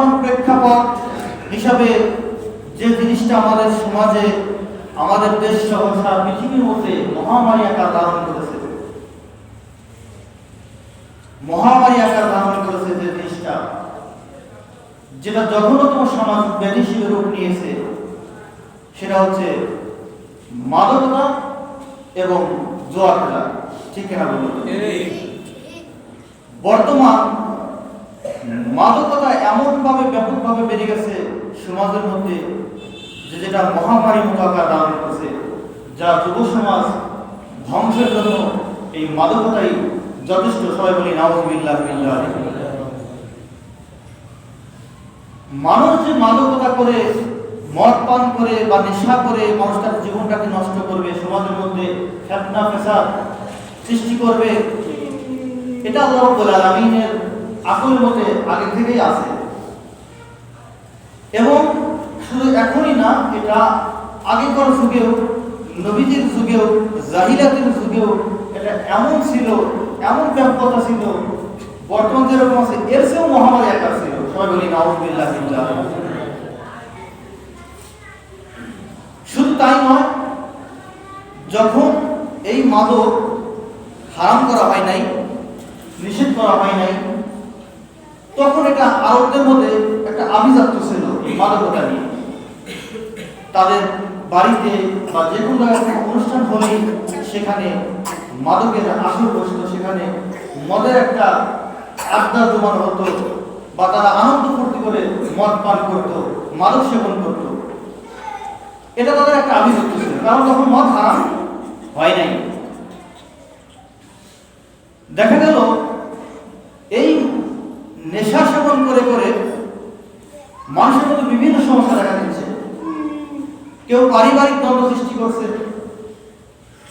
বর্তমান প্রেক্ষাপট হিসাবে যে জিনিসটা আমাদের সমাজে, আমাদের দেশ সহ সারা পৃথিবীর মধ্যে মহামারী আকার ধারণ করেছে, মহামারী আকার ধারণ করেছে, যে জিনিসটা যেটা জঘন্যতম সমাজ ব্যাধি হিসেবে রূপ নিয়েছে, সেটা হচ্ছে মাদকতা এবং জুয়া খেলা। ঠিক কিনা বলুন? বর্তমান মাদকতা এমনভাবে ব্যাপকভাবে বেড়ে গেছে সমাজের মধ্যে, যে যেটা মহামারী মতো আকার ধারণ করেছে, যা যুব সমাজ ধ্বংসের জন্য এই মাদকতাই যথেষ্ট। সবাই বলি নাউযুবিল্লাহ। মানুষ যে মাদকতা করে, মদ পান করে বা নেশা করে মানুষ তার জীবনটাকে নষ্ট করবে, সমাজের মধ্যে ফিতনা ফাসাদ সৃষ্টি করবে, এটা আল্লাহ রাব্বুল আলামিনের আকলের মধ্যে আগে থেকেই আছে। এবং শুধু এখনই না, এটা আগেকার যুগেও, নবীজির যুগেও, জাহিলিয়াতের যুগেও এটা এমন ছিল, এমন ব্যাপকতা ছিল, বর্তমান যেরকম আছে এর চেয়েও মহামারী আকার ছিল। সবাই বলি নাউযুবিল্লাহ। শুধু তাই নয়, যখন এই মাদক হারাম করা হয় নাই, নিষেধ করা হয় নাই, তখন এটা আরবদের মধ্যে একটা আভিজাত্য ছিল মাদকতা নিয়ে। তাদের বাড়িতে বা যে কোনো জায়গায় অনুষ্ঠান হলেই সেখানে মাদকের আসর বসত, সেখানে মদের একটা আড্ডা জমানো হতো, বা তারা আনন্দ ফুর্তি করে মদ পান করত, মাদক সেবন করত। এটা তাদের একটা আভিজাত্য ছিল, কারণ তখন মদ হারাম হয় নাই। দেখা গেল এই নেশা সেবন করে করে মানুষের মধ্যে বিভিন্ন সমস্যা দেখা দিচ্ছে। কেউ পারিবারিক দ্বন্দ্ব সৃষ্টি করছে,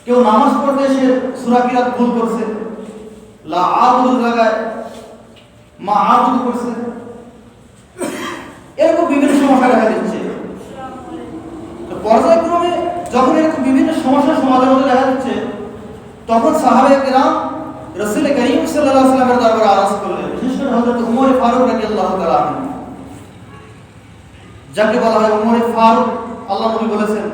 কেউ নামাজ পড়তে এসে সূরা কিরাত ভুল করছে, লা আবুদুর জায়গায় মা আবুদ করছে, এরকম বিভিন্ন সমস্যা দেখা দিচ্ছে। তো পর্যায়ক্রমে যখন এরকম বিভিন্ন সমস্যা সমাজের মধ্যে দেখা দিচ্ছে, তখন সাহাবায়ে কেরাম রাসূল করিম সাল্লাল্লাহু আলাইহি ওয়াসাল্লামের দরবারে আরজ করলেন, বিশেষ করে হযরত ওমর ফারুক রাদিয়াল্লাহু তাআলা আনহু, যাকে বলা হয় ওমর ফারুক। আল্লাহ নবী বলেছেন,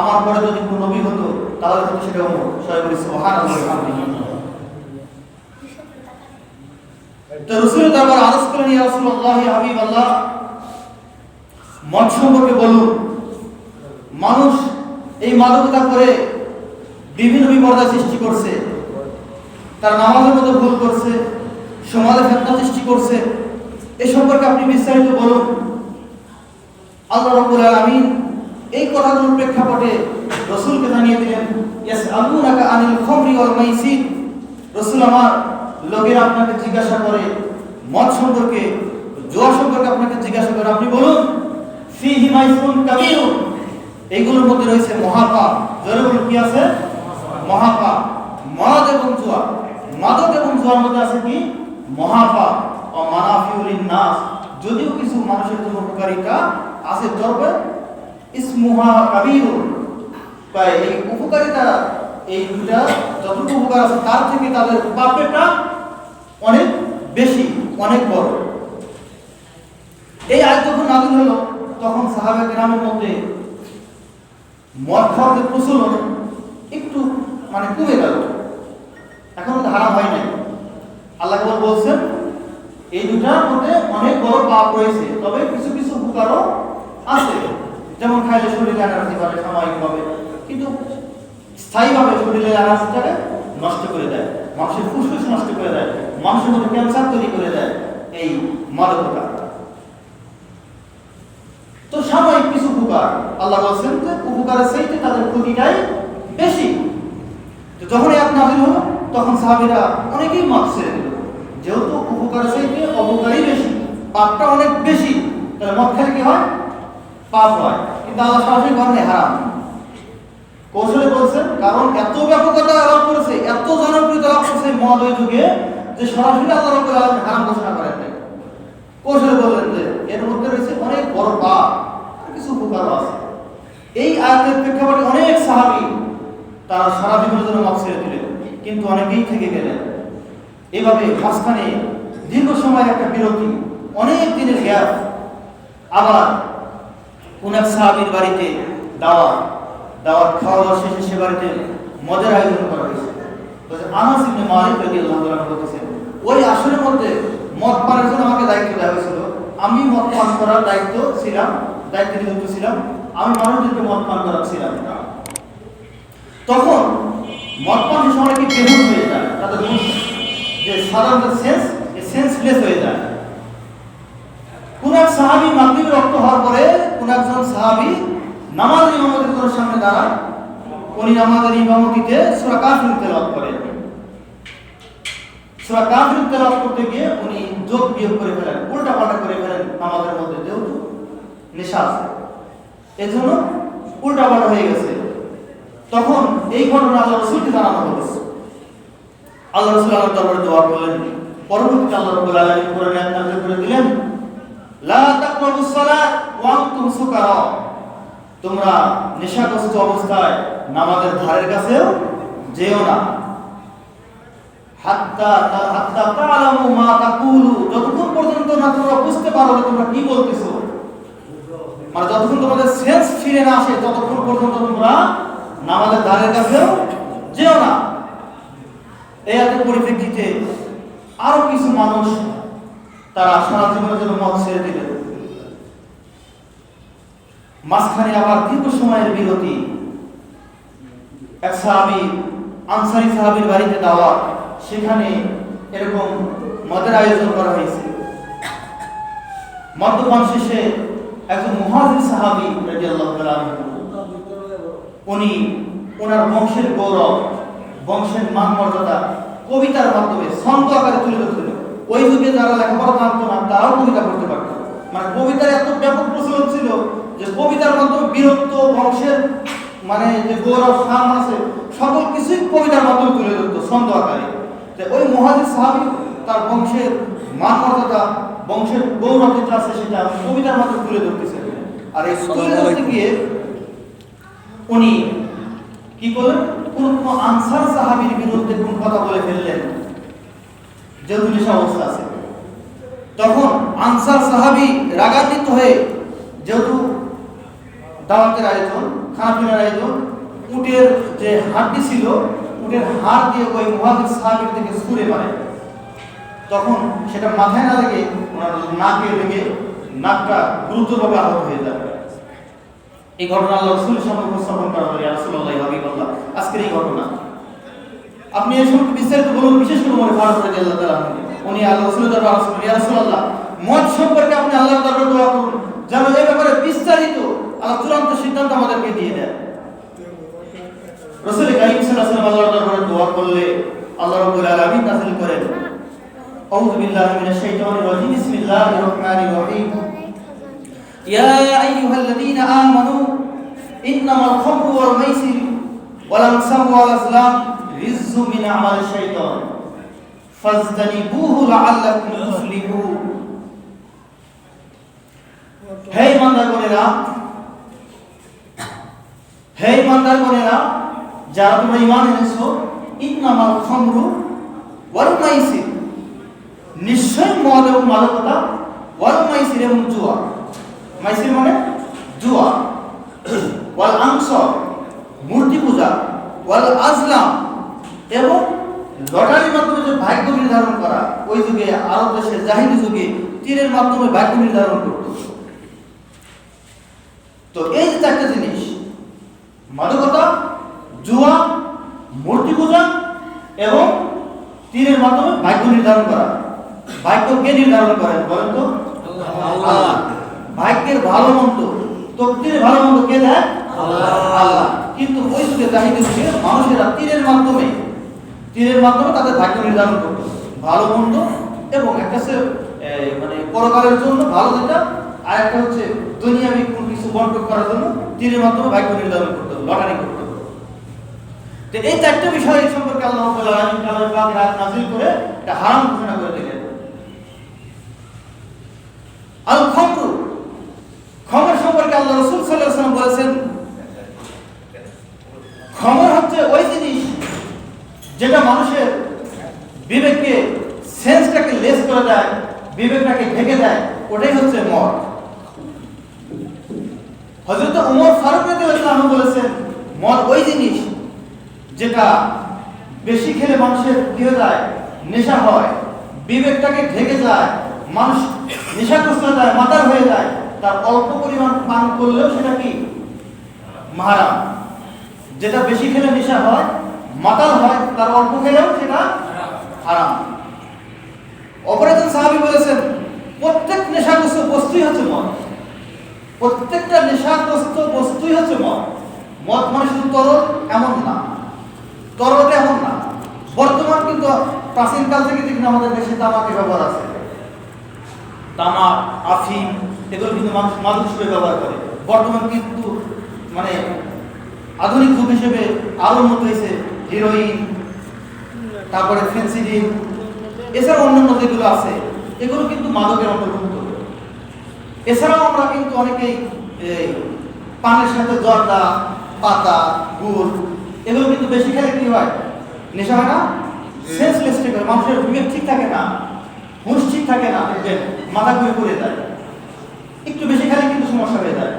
আমার পরে যদি কোনো নবী হতো তাহলে হতো সেটা ওমর। সবাই বলি সুবহানাল্লাহ। তো রাসূলের দরবারে আরজ করলেন, ইয়া রাসূলুল্লাহ, ইয়া হাবিবাল্লাহ, মদ সম্পর্কে বলুন। মানুষ এই মাদকতা করে বিভিন্ন বিপর্যয় সৃষ্টি করছে, তার নামাজের মধ্যে ভুল করছে, সমাজে ফিতনা সৃষ্টি করছে, এ সম্পর্কে আপনি বিস্তারিত বলুন। আল্লাহ রাব্বুল আলামিন এই কথাগুলোর প্রেক্ষাপটে রাসূলকে জানিয়ে দিলেন, ইয়াসআলুনাকা আনিল খামরি ওয়াল মাইসির। রাসূল আমার, লোকেরা আপনাকে জিজ্ঞাসা করে মদ সম্পর্কে, জুয়া সম্পর্কে আপনাকে জিজ্ঞাসা করে, আপনি বলুন, ফীহিমা ইসমুন কাবীরুন, এইগুলোর মধ্যে রয়েছে মহাপাপ। জোরে বলুন, কি আছে? মহাপাপ। মদ এবং জুয়া, মাদক এবং জুয়ার মধ্যে আছে কি? মহাপাপ। ও মানাফিউ লিন-নাস, যদিও কিছু মানুষের জন্য উপকারিতা আছে, তবে ইসমুহা কাবীরুন, তাই এই উপকারিতা, এই দুটা যতটুকু উপকার আছে তার থেকে তাদের পাপটা অনেক বেশি, অনেক বড়। এই আয়াত যখন নাযিল হলো, তখন সাহাবায়ে কেরামের মধ্যে মদ খাওয়ার যে প্রচলন একটু কমে গেল, এখনো তো হারাম হয় নাই। আল্লাহ কেবল বলছেন এই দুটার মধ্যে অনেক বড় পাপ রয়েছে, তবে কিছু কিছু উপকারও আছে। যেমন খাইলে শরীরে এনার্জি বাড়ে সাময়িকভাবে, কিন্তু স্থায়ীভাবে শরীরের এনার্জিটাকে নষ্ট করে দেয়, মানুষের ফুসফুস নষ্ট করে দেয়, মানুষের মধ্যে ক্যান্সার তৈরি করে দেয় এই মাদকতা। তো সাময়িক কিছু উপকার, আল্লাহ বলছেন যে উপকারের চাইতে তাদের ক্ষতিটাই বেশি। তো যখন এই আয়াত নাযিল হলো, তখন সাহাবীরা অনেকেই মদ ছেড়ে দিল, যেহেতু উপকারের চাইতে অপকারই বেশি, পাপটা অনেক বেশি, তাহলে মদ খেলে কি হয়? পাপ হয়। কিন্তু আল্লাহ সরাসরি বলেন হারাম, কৌশলে বলছেন, কারণ এত ব্যাপকতা লাভ করেছে, এত জনপ্রিয়তা লাভ করেছে মদ ওই যুগে, যে সরাসরি আল্লাহ রাব্বুল আলামিন হারাম ঘোষণা করেন নাই। কৌশলে বললেন যে এর মধ্যে রয়েছে অনেক বড় পাপ, কিছু উপকারও আছে। এই আয়াতের প্রেক্ষাপটে অনেক সাহাবী তারা সারা জীবনের জন্য মদ ছেড়ে দিলেন, কিন্তু অনেকেই থেকে গেলেন। এভাবে মাঝখানে দীর্ঘ সময়ের একটা বিরতি, অনেক দিনের গ্যাপ, আবার কোন এক সাহাবীর বাড়িতে দাওয়াত খাওয়া শেষে সে বাড়িতে মদের আয়োজন করা হয়েছে। আনাস ইবনে মালিক রাদিয়াল্লাহু তাআলা বলতেছেন, ওই আসরের মধ্যে মদ পানের জন্য আমাকে দায়িত্ব দেওয়া হয়েছিল। আমি মদ পান করার দায়িত্ব নিযুক্ত ছিলাম। আমি মানুষদেরকে মদ পান করাচ্ছিলাম। তখন মদ পান শেষে অনেকে বেহুশ হয়ে যায়, তাদের যে সাধারণ সেন্সলেস হয়ে যায়। কোন এক সাহাবী মাগরিবের রক্ত হওয়ার পরে কোন একজন সাহাবী নামাজের ইমামতি করার সামনে দাঁড়ায়। উনি নামাজের ইমামতিতে সূরা কাফির তেলাওয়াত করেন। সূরা কাফির তেলাওয়াত করতে গিয়ে উনি যোগ বিয়োগ করে ফেলেন, উল্টাপাল্টা করে ফেলেন নামাজের মধ্যে, যেহেতু নেশা আছে এজন্য উল্টাপাল্টা হয়ে গেছে। তখন এই ঘটনা আল্লাহ রাসূলকে জানানো হলো। আল্লাহ রাসূল আল্লাহর দরবারে দোয়া করলেন। পরবর্তীতে আল্লাহ রাব্বুল আলামিন কোরআনে আয়াত নাযিল করে দিলেন, লা তাকরাবুস সালাত ওয়া আনতুম সুকারা, তোমরা নেশাগ্রস্ত অবস্থায় নামাজের ধারের কাছেও যেও না। হাত্তা তাআলামু মা তাকুলু, যতক্ষণ পর্যন্ত না তোমরা বুঝতে পারো যে তোমরা কি বলতেছো, মানে যতক্ষণ তোমাদের সেন্স ফিরে না আসে ততক্ষণ পর্যন্ত তোমরা নামাজের ধারের কাছেও যেও না। এই আয়াতের পরিপ্রেক্ষিতে আরো কিছু মানুষ তারা সারা জীবনের জন্য মদ ছেড়ে দিলেন। মাঝখানে আবার দীর্ঘ সময়ের বিরতি। এক সাহাবী আনসারী সাহাবীর বাড়িতে দাওয়াত, সেখানে এরকম মদের আয়োজন করা হয়েছে। মদ্যপান শেষে একজন মুহাজির সাহাবী রাদিয়াল্লাহু তাআলা উনি ওনার বংশের গৌরব, বংশের মান মর্যাদা কবিতার মাধ্যমে ছন্দ আকারে তুলে ধরতেন। ওই যুগে যারা লেখাপড়া জানতো না তারাও কবিতা পড়তে পারত। মানে কবিতার এত ব্যাপক প্রচলন ছিল যে কবিতার মাধ্যমে বীরত্ব, বংশের মানে যে গৌরব শান আছে সকল কিছুই কবিতার মাধ্যমে তুলে ধরতো ছন্দ আকারে। ওই মুহাজির সাহাবী তার বংশের মান মর্যাদা, বংশের গৌরব যেটা আছে সেটা কবিতার মাধ্যমে তুলে ধরতেছেন। আর এই তুলে ধরতে গিয়ে উনি কি করলেন, কোন আনসার সাহাবীর বিরুদ্ধে কোন কথা বলে ফেললেন, যেহেতু নেশা অবস্থা আছে। তখন আনসার সাহাবী রাগান্বিত হয়ে, যেহেতু দাওয়াতের আয়োজন, খানাপিনার আয়োজন, উটের যে হাড়টি ছিল উটের হাড় দিয়ে ওই মুহাজির সাহাবীর থেকে ছুঁড়ে মারে। তখন সেটা মাথায় না লেগে ওনার নাকে লেগে নাকটা গুরুতরভাবে আহত হয়ে যায়। এই ঘটনা আল্লাহ রাসূলের সামনে উপস্থাপন করা হলো, ইয়া রাসূলুল্লাহ হাবিবাল্লাহ, আজকের এই ঘটনা আপনি এই সম্পর্কে বিস্তারিত বলুন। বিশেষ করে মনে ফারুক রাদিয়াল্লাহু তাআলা উনি আল্লাহ রাসূলের দরবারে আসলেন, ইয়া রাসূলুল্লাহ মদ সম্পর্কে আপনি আল্লাহর দরবারে দোয়া করুন যেন এই ব্যাপারে বিস্তারিত আল্লাহ চূড়ান্ত সিদ্ধান্ত আমাদেরকে দিয়ে দেন। রাসূল কারীম সাল্লাল্লাহু আলাইহি ওয়াসাল্লাম আল্লাহর দরবারে দোয়া করলে আল্লাহ রাব্বুল আলামিন নাযিল করেন, আউযু বিল্লাহি মিনাশ শাইতানির রাজীম, বিসমিল্লাহির রহমানির রহিম, ইয়া আইয়ুহাল্লাযীনা আমানু ইন্নামাল খামরু ওয়াল মাইসির ওয়াল আনসাবু ওয়াল আজলাম রিজজুম মিন আমালিশ শাইতান ফাজতানিবুহু লাআল্লাকুম তুফলিহুন। হে ইমানদারগণেরা, যারা তোমরা ঈমান এনেছো, ইন্নামাল খামরু ওয়াল মাইসির, নিশ্চয় মদ এবং মাদকতা, ওয়াল মাইসির এবং জুয়া, মাইসির মানে জুয়া, ওয়াল আনসাব মূর্তি পূজা, ওয়াল আজলাম এবং লটারির মাধ্যমে যে ভাগ্য নির্ধারণ করা, ওই যুগে আরব দেশের জাহিলি যুগে তীরের মাধ্যমে ভাগ্য নির্ধারণ করত। তো এই যে চারটা জিনিস, মাদকতা, জুয়া, মূর্তি পূজা এবং তীরের মাধ্যমে ভাগ্য নির্ধারণ করা। ভাগ্য কে নির্ধারণ করেন বলেন তো? আল্লাহ। ভাগ্যের ভালো মন্দ, তকদীরের ভালো মন্দ কে দেয়? আল্লাহ। কিন্তু ওই যুগে জাহিলি যুগে মানুষেরা তীরের মাধ্যমে তাদের ভাগ্য নির্ধারণ করত, ভালো মন্দ, এবং একটা মানে পরকালের জন্য ভালো যেটা, আর একটা হচ্ছে দুনিয়াবি কোন কিছু বন্টন করার জন্য তীরের মাধ্যমে ভাগ্য নির্ধারণ করতে, লটারি করতে। তো এই চারটি বিষয় সম্পর্কে আল্লাহ রাব্বুল আলামিন কালামে পাক আয়াত নাযিল করে এটা হারাম ঘোষণা করে দিলেন। আল খামরু, খামর সম্পর্কে আল্লাহ রাসূল সাল্লাল্লাহু আলাইহি ওয়াসাল্লাম বলেছেন, খামর হচ্ছে ওই জিনিস যেটা মানুষের বিবেককে, সেন্সটাকে লেস করে দেয়, বিবেকটাকে ঢেকে দেয়, ওটাই হচ্ছে মদ। হযরত ওমর ফারুক রাদিয়াল্লাহু আনহু বলেছেন, মদ ওই জিনিস যেটা বেশি খেলে মানুষের কি হয়ে যায়, নেশা হয়, বিবেকটাকে ঢেকে যায়, মানুষ নেশাগ্রস্ত হয়ে যায়, মাতাল হয়ে যায়। তার অল্প পরিমাণ পান করলেও সেটা কি হারাম। যেটা বেশি খেলে নেশা হয়, মাতাল হয়, তার অল্প খেলেও সেটা হারাম। অপর একজন সাহাবী বলেছেন, প্রত্যেক নেশাগ্রস্ত বস্তুই হচ্ছে মদ। প্রত্যেকটা নেশাগ্রস্ত বস্তুই হচ্ছে মদ। মদ মানে শুধু তরল এমন না, তরলটা এমন না। বর্তমান কিন্তু প্রাচীনকাল থেকে দেখুন আমাদের দেশে তামাকের ব্যবহার আছে, তামাক, আফিম, এগুলো কিন্তু মানুষ মাদক হিসেবে ব্যবহার করে। বর্তমান কিন্তু মানে আধুনিক যুগ হিসেবে আরো উন্নত হয়েছে হিরোইন, তারপরে ফেন্সিডিল, এছাড়া অন্যান্য যেগুলো আছে এগুলো কিন্তু মাদকের অন্তর্ভুক্ত। এছাড়াও আমরা কিন্তু অনেকেই পানের সাথে জর্দা, পাতা, গুড়, এগুলো কিন্তু বেশি খেলে কি হয়, নেশা হয় না, সেন্সলেস ঠিক হয়, মানুষের বিবেক ঠিক থাকে না, হুঁশ ঠিক থাকে না, মাথা ঘুরে পড়ে যায়। একটু বেশি খেলে কিন্তু সমস্যা হয়ে যায়।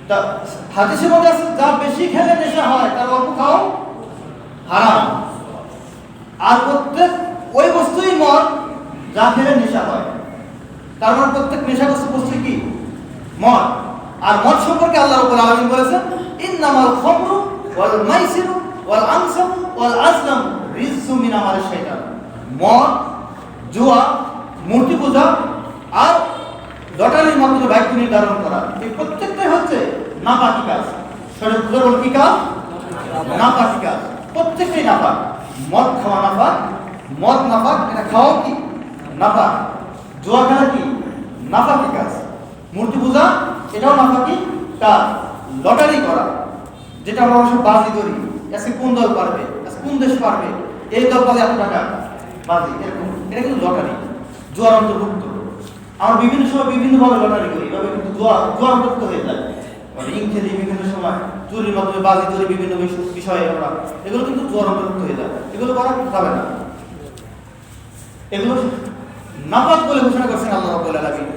তা হাদিসের মধ্যে আছে, যা বেশি খেলে নেশা হয় তার অল্প খাও হারাম। আর প্রত্যেক ওই বস্তুই মদ যা খেলে নেশা হয়, তার মানে প্রত্যেক নেশাগ্রস্ত বস্তু কি মদ। আর মদ সম্পর্কে আল্লাহ রাব্বুল আলামিন বলেছেন, ইন্নামাল খামরু ওয়াল মাইসিরু ওয়াল আনসাবু ওয়াল আজলাম রিজসুম মিন আমালিশ শাইতান। মদ, জুয়া, মূর্তি পূজা আর লটারির মাধ্যমে ভাগ্য নির্ধারণ করা, এই প্রত্যেকটাই হচ্ছে নাপাকি কাজ। শরীয়ত কি কাজ? নাপাকি কাজ। প্রত্যেকটাই নাপাক। মদ খাওয়া নাপাক, মদ নাপাক, এটা খাওয়া কি নাপাক। জুয়া খেলা কি নাপাকি কাজ। মূর্তি পূজা এটাও নাপাকি কাজ। লটারি করা, যেটা আমরা সব বাজি ধরি, আজকে কোন দল পারবে, আজকে কোন দেশ পারবে, এই দল পালে এত টাকা বাজি, এরকম, এটা কিন্তু লটারি, জুয়ার অন্তর্ভুক্ত। আমরা বিভিন্ন সময় বিভিন্নভাবে লটারি করি, এভাবে কিন্তু জুয়া অন্তর্ভুক্ত হয়ে যায়। রিং খেলি বিভিন্ন সময়, চুরির মাধ্যমে বাজি ধরি বিভিন্ন বিষয়ে আমরা, এগুলো কিন্তু জুয়ার অন্তর্ভুক্ত হয়ে যায়। এগুলো করা যাবে না, এগুলো নাপাক বলে ঘোষণা করছেন আল্লাহ রাব্বুল আলামিন।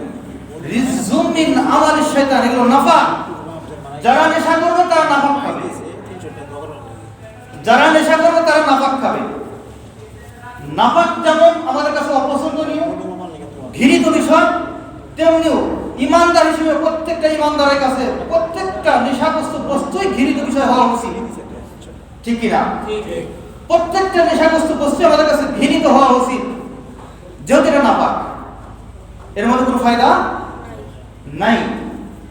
রিজসুম মিন আমালিশ শাইতান, এগুলো নাপাক। যারা নেশা করবে তারা নাপাক খাবে, যারা নেশা করবে তারা নাপাক খাবে। নাপাক যেমন আমাদের কাছে অপছন্দনীয়, ঘৃণিত বিষয়, তেমনিও ইমানদার হিসেবে প্রত্যেকটা ইমানদারের কাছে প্রত্যেকটা নেশাগ্রস্ত বস্তুই ঘৃণিত বিষয় হওয়া উচিত, ঠিক কিনা? প্রত্যেকটা নেশাগ্রস্ত বস্তু আমাদের কাছে ঘৃণিত হওয়া উচিত, যেহেতু এটা নাপাক। এর মধ্যে কোনো ফায়দা নাই,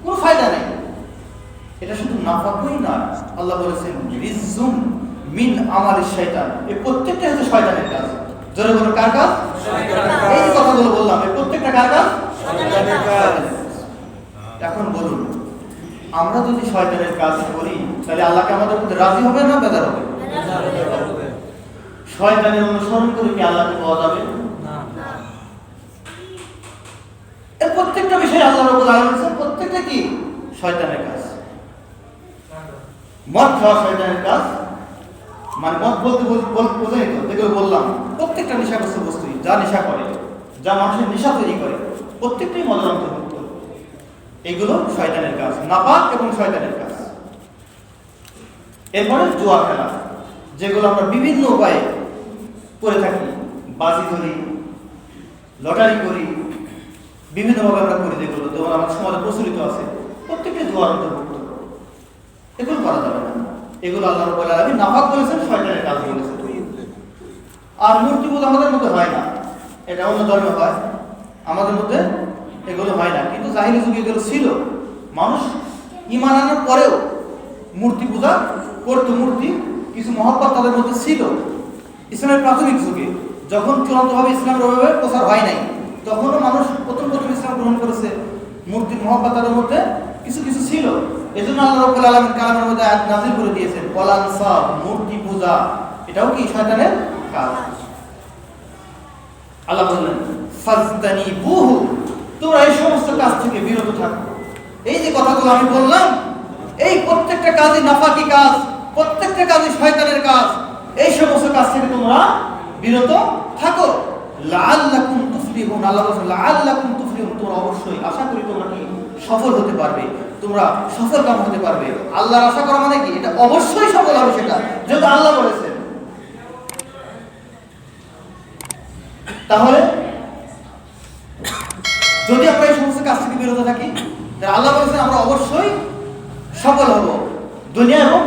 কোনো ফায়দা নেই। এটা শুধু নাপাকই নয়, আল্লাহ বলেছেন রিজসুম মিন আমালিশ শাইতান, এই প্রত্যেকটা হচ্ছে শয়তানের কাজ। জোরে বলো কার কাজ? এই কথাগুলো বললাম, এই প্রত্যেকটা কার কাজ? শয়তানের কাজ। এখন বলুন, আমরা যদি শয়তানের কাজ করি তাহলে আল্লাহকে আমাদের মধ্যে রাজি হবে না বেজার হবে? শয়তানের অনুসরণ করে কি আল্লাহকে পাওয়া যাবে না? এর প্রত্যেকটা বিষয় আল্লাহ রাব্বুল আলামিন বলেছেন প্রত্যেকটা কি শয়তানের কাজ। মদ খাওয়া শয়তানের কাজ, মানে মদ বলতে বোঝাই তো, যেগুলো বললাম প্রত্যেকটা নেশাগ্রস্ত বস্তুই, যা নেশা করে, যা মানুষের নেশা তৈরি করে, প্রত্যেকটাই মদের অন্তর্ভুক্ত। এগুলো শয়তানের কাজ, নাপাক এবং শয়তানের কাজ। এরপরে জুয়া খেলা, যেগুলো আমরা বিভিন্ন উপায়ে করে থাকি, বাজি ধরি, লটারি করি, বিভিন্নভাবে আমরা করি, যেগুলো যেমন আমাদের সমাজে প্রচলিত আছে, প্রত্যেকটা জুয়ার অন্তর্ভুক্ত। এগুলো করা যাবে না, এগুলো আল্লাহ রাব্বুল আলামিন নাপাক বলেছেন, শয়তানের কাজ বলেছেন। আর মূর্তি পূজা আমাদের মধ্যে হয় না, এটা অন্য ধর্মে হয়, আমাদের মধ্যে এগুলো হয় না। কিন্তু জাহিলি যুগে এগুলো ছিল, মানুষ ঈমান আনার পরেও মূর্তি পূজা করত। মূর্তি কিছু মহব্বত তাদের মধ্যে ছিল। ইসলামের প্রাথমিক যুগে যখন চূড়ান্তভাবে ইসলামের ওইভাবে প্রচার হয় নাই, তখনও মানুষ প্রথম ইসলাম গ্রহণ করেছে, মূর্তির মহব্বত তাদের মধ্যে কিছু কিছু ছিল। এজন্য আল্লাহ রাব্বুল আলামিন কালামের মধ্যে আয়াত নাযিল করে দিয়েছেন, ওয়ালানসাব, মূর্তি পূজা এটাও কি শয়তানের কাজ। আল্লাহ বললেন ফাজতানিবুহু, তোমরা এই সমস্ত কাজ থেকে বিরত থাকো। এই যে কথাগুলো আমি বললাম, এই প্রত্যেকটা কাজই নাপাকি কাজ, প্রত্যেকটা কাজই শয়তানের কাজ। এই সমস্ত কাজ থেকে তোমরা বিরত থাকো। লাআল্লাকুম তুফলিহুন, আল্লাহ বলেন লাআল্লাকুম তুফলিহুন, তোমরা অবশ্যই আশা করি তোমরা কি সফল হতে পারবে। তোমরা সফল কাম হতে পারবে। আল্লাহর আশা করা মানে কি? এটা অবশ্যই সফল হবে, সেটা যেহেতু আল্লাহ বলেছেন। তাহলে যদি আমরা এই সমস্ত কাজ থেকে বিরত থাকি, তাহলে আল্লাহ বলেছেন আমরা অবশ্যই সফল হব দুনিয়া এবং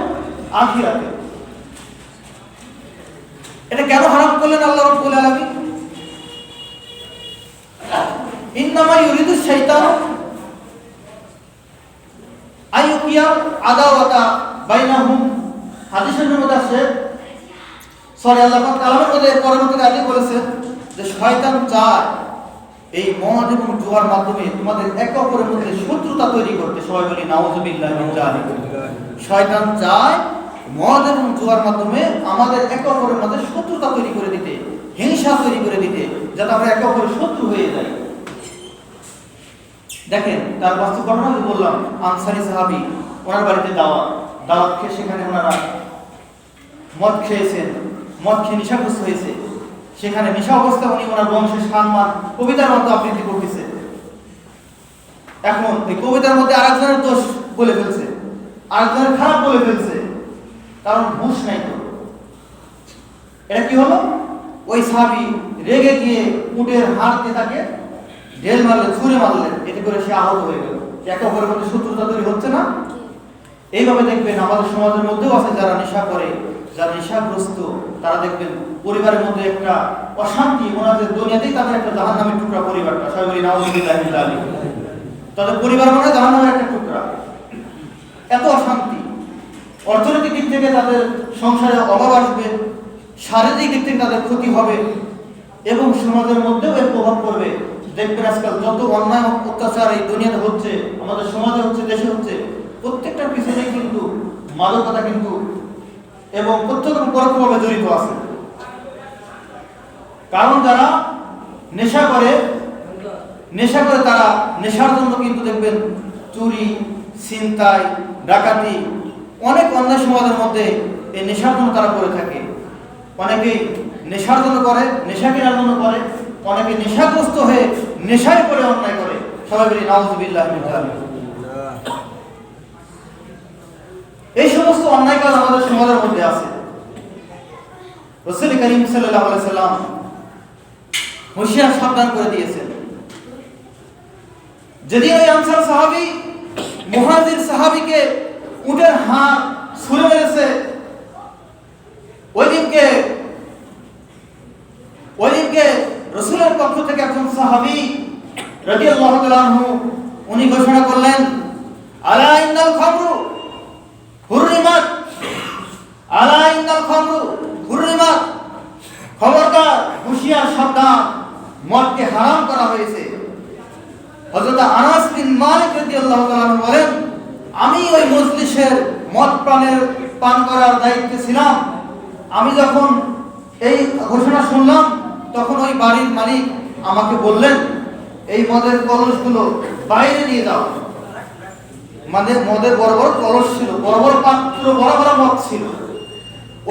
আখিরাতে। এটা কেন হারাম করলেন আল্লাহ রাব্বুল আলামিন? ইন্নামা ইউরিদু শাইতানু আইয়ুকিয়া আদাওয়াতা বাইনাহুম। হাদিসের মধ্যে আছে, আল্লাহ পাক কালামের মধ্যে পরবর্তীতে আয়াতে বলেছেন যে শয়তান চায় এই মদ এবং জুয়ার মাধ্যমে তোমাদের একে অপরের মধ্যে শত্রুতা তৈরি করতে। সবাই বলি নাউযুবিল্লাহি মিন যালিক। শয়তান চায় মদ এবং জুয়ার মাধ্যমে আমাদের একে অপরের মধ্যে শত্রুতা তৈরি করে দিতে, হিংসা তৈরি করে দিতে, যাতে আমরা একে অপরের শত্রু হয়ে যাই। দেখেন তার বাস্তব ঘটনা বললাম, আনসারী সাহাবী, ওনার বাড়িতে দাওয়াত খেয়ে সেখানে ওনারা মদ খেয়েছেন, মদ খেয়ে নেশাগ্রস্ত হয়েছে। সেখানে নেশা অবস্থায় উনি ওনার বংশের সম্মান কবিতার মধ্যে আবৃত্তি করতেছে। এখন এই কবিতার মধ্যে আরেকজনের দোষ বলে ফেলছে, আরেকজনের খারাপ বলে ফেলছে, কারণ হুঁশ নাই তো। এটা কি হলো? ওই সাহাবী রেগে গিয়ে উটের হাড় দিয়ে তাকে ঢেল মারলেন, ছুঁড়ে মারলেন, এতে করে সে আহত হয়ে গেল। একে অপরের মধ্যে শত্রুতা তৈরি হচ্ছে না? এইভাবে দেখবেন আমাদের সমাজের মধ্যেও আছে যারা নেশা করে, যারা নেশাগ্রস্ত, তারা দেখবেন পরিবারের মধ্যে একটা অশান্তি, ওনাদের দুনিয়াতেই তাদের একটা জাহান্নামের টুকরা পরিবারটা। সবাই বলি নাউযুবিল্লাহি মিন যালিক। তাদের পরিবার মানে জাহান্নামের একটা টুকরা। এত অশান্তি, অর্থনৈতিক দিক থেকে তাদের সংসারে অভাব আসবে, শারীরিক দিক থেকে তাদের ক্ষতি হবে, এবং সমাজের মধ্যেও এর প্রভাব পড়বে। দেখবেন আজকাল যত অন্যায় অত্যাচার এই দুনিয়াতে হচ্ছে, আমাদের সমাজে হচ্ছে, দেশে হচ্ছে, প্রত্যেকটার পিছনে কিন্তু মাদকতা কিন্তু এবং প্রত্যক্ষ পরোক্ষভাবে জড়িত আছে। কারণ যারা নেশা করে তারা নেশার জন্য কিন্তু দেখবেন চুরি, ছিনতাই, ডাকাতি, অনেক অন্যায় সমাজের মধ্যে এই নেশার জন্য তারা করে থাকে। অনেকেই নেশার জন্য করে, নেশা কেনার জন্য করে, অনেকে নেশাগ্রস্ত হয়ে নেশায় পড়ে অন্যায় করে। সবাই বলি নাউযুবিল্লাহি মিন যালিক। এই সমস্ত অন্যায় কাজ আমাদের সমাজের মধ্যে আছে। রাসূল করিম সাল্লাল্লাহু আলাইহি সাল্লাম হুঁশিয়ার সাবধান করে দিয়েছেন। যদি ওই আনসার সাহাবী মুহাজির সাহাবীকে উটের হাড় ছুঁড়ে মেরেছে, ওই দিনকে রাসূলের পক্ষ থেকে একজন সাহাবী রাদিয়াল্লাহু তাআলা আনহু উনি ঘোষণা করলেন, আলা ইন্নাল খামরু হুররিমাত, আলা ইন্নাল খামরু হুররিমাত, খবরদার, হুঁশিয়ার সাবধান, মদকে হারাম করা হয়েছে। হযরত আনাস বিন মালিক রাদিয়াল্লাহু তাআলা আনহু বলেন, আমি ওই মজলিসের মদ পান করার দায়িত্বে ছিলাম। আমি যখন এই ঘোষণা শুনলাম, তখন ওই বাড়ির মালিক আমাকে বললেন, এই মদের কলসগুলো বাইরে নিয়ে যাও। মানে মদের বড় বড় কলস ছিল, বড় বড় পাত্র, বড় বড় মদ ছিল।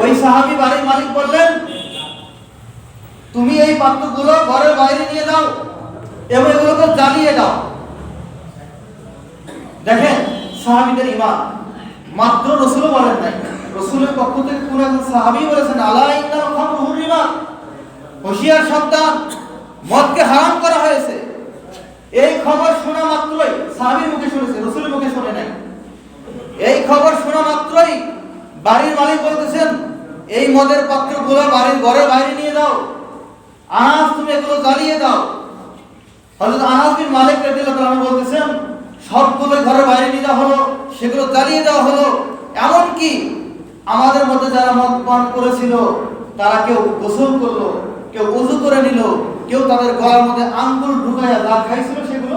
ওই সাহাবী বাড়ির মালিক বললেন, তুমি এই পাত্রগুলো ঘরের বাইরে নিয়ে যাও এবং এগুলোকে জ্বালিয়ে দাও। দেখেন সাহাবীদের ঈমান, মাত্র রাসূল বলেন নাই, রাসূলের পক্ষ থেকে কোন একজন সাহাবী বলেছেন, আলা ইন্নাল খামরু হুররিমাত, হুঁশিয়ার সাবধান, মদকে হারাম করা হয়েছে। এই খবর শোনা মাত্রই সাহাবীর মুখে শুনেছে, রাসূলের মুখে শুনে নাই। এই খবর শোনা মাত্রই বাড়ির মালিক বলতেছেন, এই মদের পাত্রগুলো বাড়ির ঘরের বাইরে নিয়ে দাও। আনাস, তুমি এগুলো জ্বালিয়ে দাও। হযরত আনাস বিন মালিক রাদিয়াল্লাহু তাআলা বলতেছেন, সবগুলো ঘরের বাইরে নিয়ে যাওয়া হলো, সেগুলো জ্বালিয়ে দেওয়া হলো। এমনকি আমাদের মধ্যে যারা মদ পান করেছিল, তারা কেউ গোসল করলো, কেউ ওযু করে নিল, কেউ তাদের গলার মধ্যে আঙ্গুল ঢুকায়া যা খাইছিল সেগুলো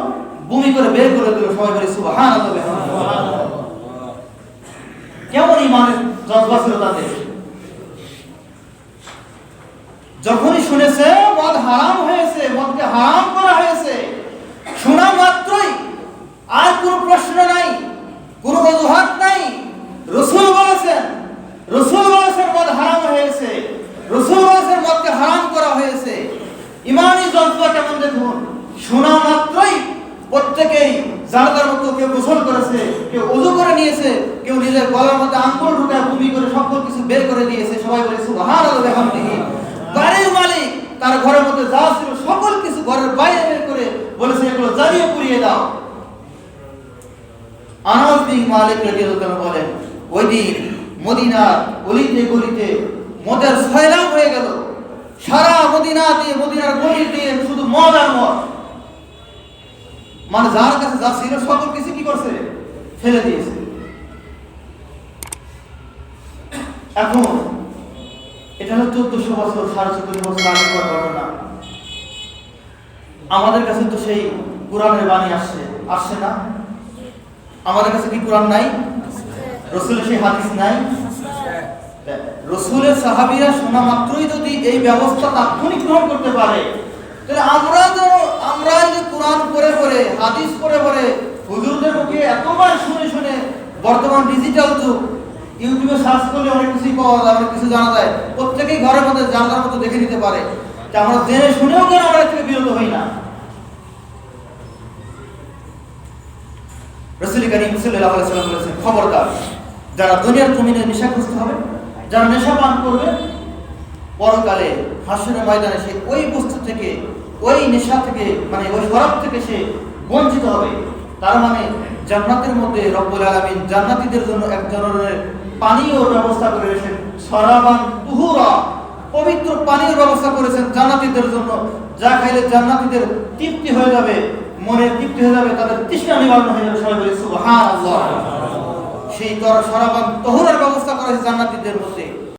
বমি করে বের করে দিল। সবাই বলে সুবহানাল্লাহ। কেমন ঈমানের জজবা ছিল তাদের! যখনই শুনেছে মদ হারাম হয়েছে, মদকে হারাম করা হয়েছে, শোনা মাত্রই আর কোনো প্রশ্ন নাই, কোনো অজুহাত নাই। রাসূল বলেছেন মদ হারাম হয়েছে, রাসূল বলেছেন মদকে হারাম করা হয়েছে। ঈমানি জজবা কেমন দেখুন! শোনা মাত্রই প্রত্যেকেই যার যার মতো কেউ কেউ গোসল করেছে, কেউ ওযু করে নিয়েছে, কেউ নিজের গলার মধ্যে আঙ্গুল ঢুকায় বমি করে সকল কিছু বের করে দিয়েছে। সবাই বলে সুবহানাল্লাহ ওয়া বিহামদিহি। বাড়ির মালিক তার ঘরের মধ্যে যা ছিল সকল কিছু ঘরের বাইরে বের করে বলেছে এগুলো জ্বালিয়ে পুড়িয়ে দাও। আনাস বিন মালিক রাদিয়াল্লাহু তাআলা বলেন, ওই দিন মদিনার গলিতে গলিতে মদের সয়লাব হয়ে গেল। সারা মদিনা দিয়ে, মদিনার গলি দিয়ে শুধু মদ আর মদ। মানে যার কাছে যা ছিল সকল কিছু কি করছে, ফেলে দিয়েছে। এখন এটা হলো 1400 বছর, 14.5 বছর আগের ঘটনা। আমাদের কাছে তো সেই কোরআনের বাণী আসছে না? আমাদের কাছে কি কোরআন নাই? রাসূলের সেই হাদিস নাই? রাসূলের সাহাবীরা শোনা মাত্রই যদি এই ব্যবস্থা তাৎক্ষণিক গ্রহণ করতে পারে, তাহলে আমরা যে কোরআন পড়ে পড়ে, হাদিস পড়ে পড়ে, হুজুরদের মুখে এতবার শুনে শুনে, বর্তমান ডিজিটাল যুগ, ইউটিউবে সার্চ করলে অনেক কিছু পাওয়া যায়, অনেক কিছু জানা যায়। প্রত্যেকেই ঘরের মধ্যে জানার মতো দেখে নিতে পারে। তা আমরা জেনে শুনেও কেন আমরা থেকে বিরত হই না? রাসূল করিম সাল্লাল্লাহু আলাইহি ওয়াসাল্লাম বলেছেন, খবরদার যারা দুনিয়ার জমিনে নেশাগ্রস্ত হবে, যারা নেশা পান করবে, পরকালে হাসরের ময়দানে সে ওই বস্তু থেকে, ওই নেশা থেকে, মানে ওই শরাব থেকে সে বঞ্চিত হবে। তার মানে জান্নাতের মধ্যে রব্বুল আলামিন জান্নাতীদের জন্য এক ধরনের পানীয় ব্যবস্থা করে রেখেছেন, শরাবান তুহুরা, পবিত্র পানীয় ব্যবস্থা করেছেন জান্নাতীদের জন্য, যা খাইলে জান্নাতীদের তৃপ্তি হয়ে যাবে, মনের তৃপ্তি হয়ে যাবে, তাদের তৃষ্ণা নিবারণ হয়ে যাবে। সবাই বলে সুবহানাল্লাহ। সেই শরাবান তুহুরার ব্যবস্থা করেছে জান্নাতীদের মধ্যে।